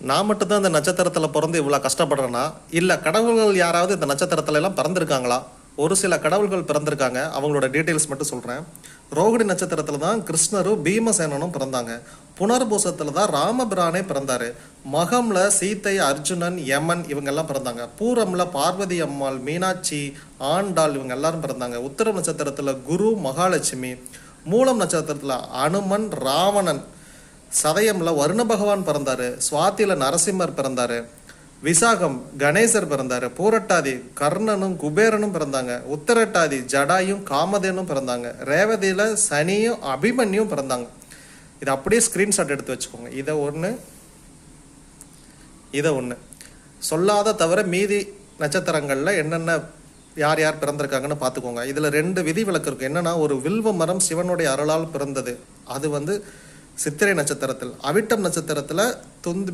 நான் மட்டும்தான் இந்த நட்சத்திரத்தில் பிறந்து இவ்வளோ கஷ்டப்படுறேன்னா, இல்லை கடவுள்கள் யாராவது இந்த நட்சத்திரத்துல எல்லாம் பிறந்திருக்காங்களா? ஒரு சில கடவுள்கள் பிறந்திருக்காங்க, அவங்களோட டீட்டெயில்ஸ் மட்டும் சொல்கிறேன். ரோகிணி நட்சத்திரத்தில் தான் கிருஷ்ணரும் பீமசேனனும் பிறந்தாங்க. புனர்பூசத்தில் தான் ராமபிரானே பிறந்தார். மகம்ல சீத்தை, அர்ஜுனன், யமன் இவங்கெல்லாம் பிறந்தாங்க. பூரம்ல பார்வதி அம்மாள், மீனாட்சி, ஆண்டாள் இவங்க எல்லாரும் பிறந்தாங்க. உத்தர நட்சத்திரத்தில் குரு, மகாலட்சுமி. மூலம் நட்சத்திரத்தில் அனுமன், ராவணன். சதயம்ல வருண பகவான் பிறந்தாரு. சுவாத்தியில நரசிம்மர் பிறந்தாரு. விசாகம் கணேசர் பிறந்தாரு. பூரட்டாதி கர்ணனும் குபேரனும் பிறந்தாங்க. உத்தரட்டாதி ஜடாயும் காமதேனும் பிறந்தாங்க. ரேவதியில சனியும் அபிமன்யும் பிறந்தாங்க. இதை அப்படியே ஸ்கிரீன்ஷாட் எடுத்து வச்சுக்கோங்க. இதை ஒன்று சொல்லாத தவிர மீதி நட்சத்திரங்களில் என்னென்ன யார் யார் பிறந்திருக்காங்கன்னு பார்த்துக்கோங்க. இதில் 2 விதி விலக்கு இருக்குது. என்னென்னா, ஒரு வில்வ மரம் சிவனுடைய அருளால் பிறந்தது. அது சித்திரை நட்சத்திரத்தில். அவிட்டம் நட்சத்திரத்தில் துந்துபி